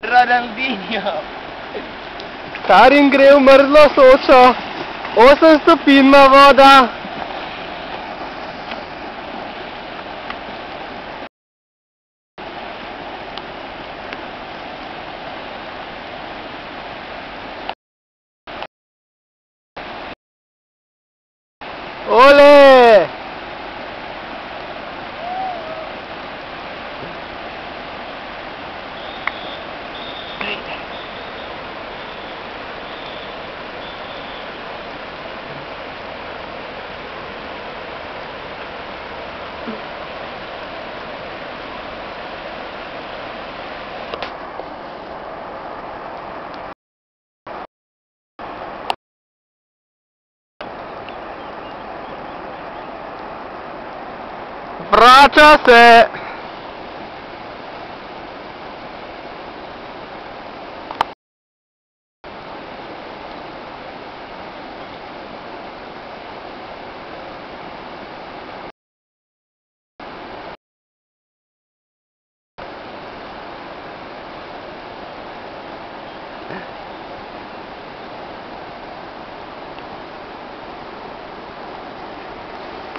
Ronaldinho. Starim gre v mrzlo Sočo, 8 stopinj ima voda. Ole! Vrača se!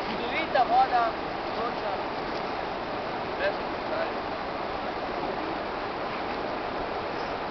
Čudovita voda, Soča, brez komentarjev.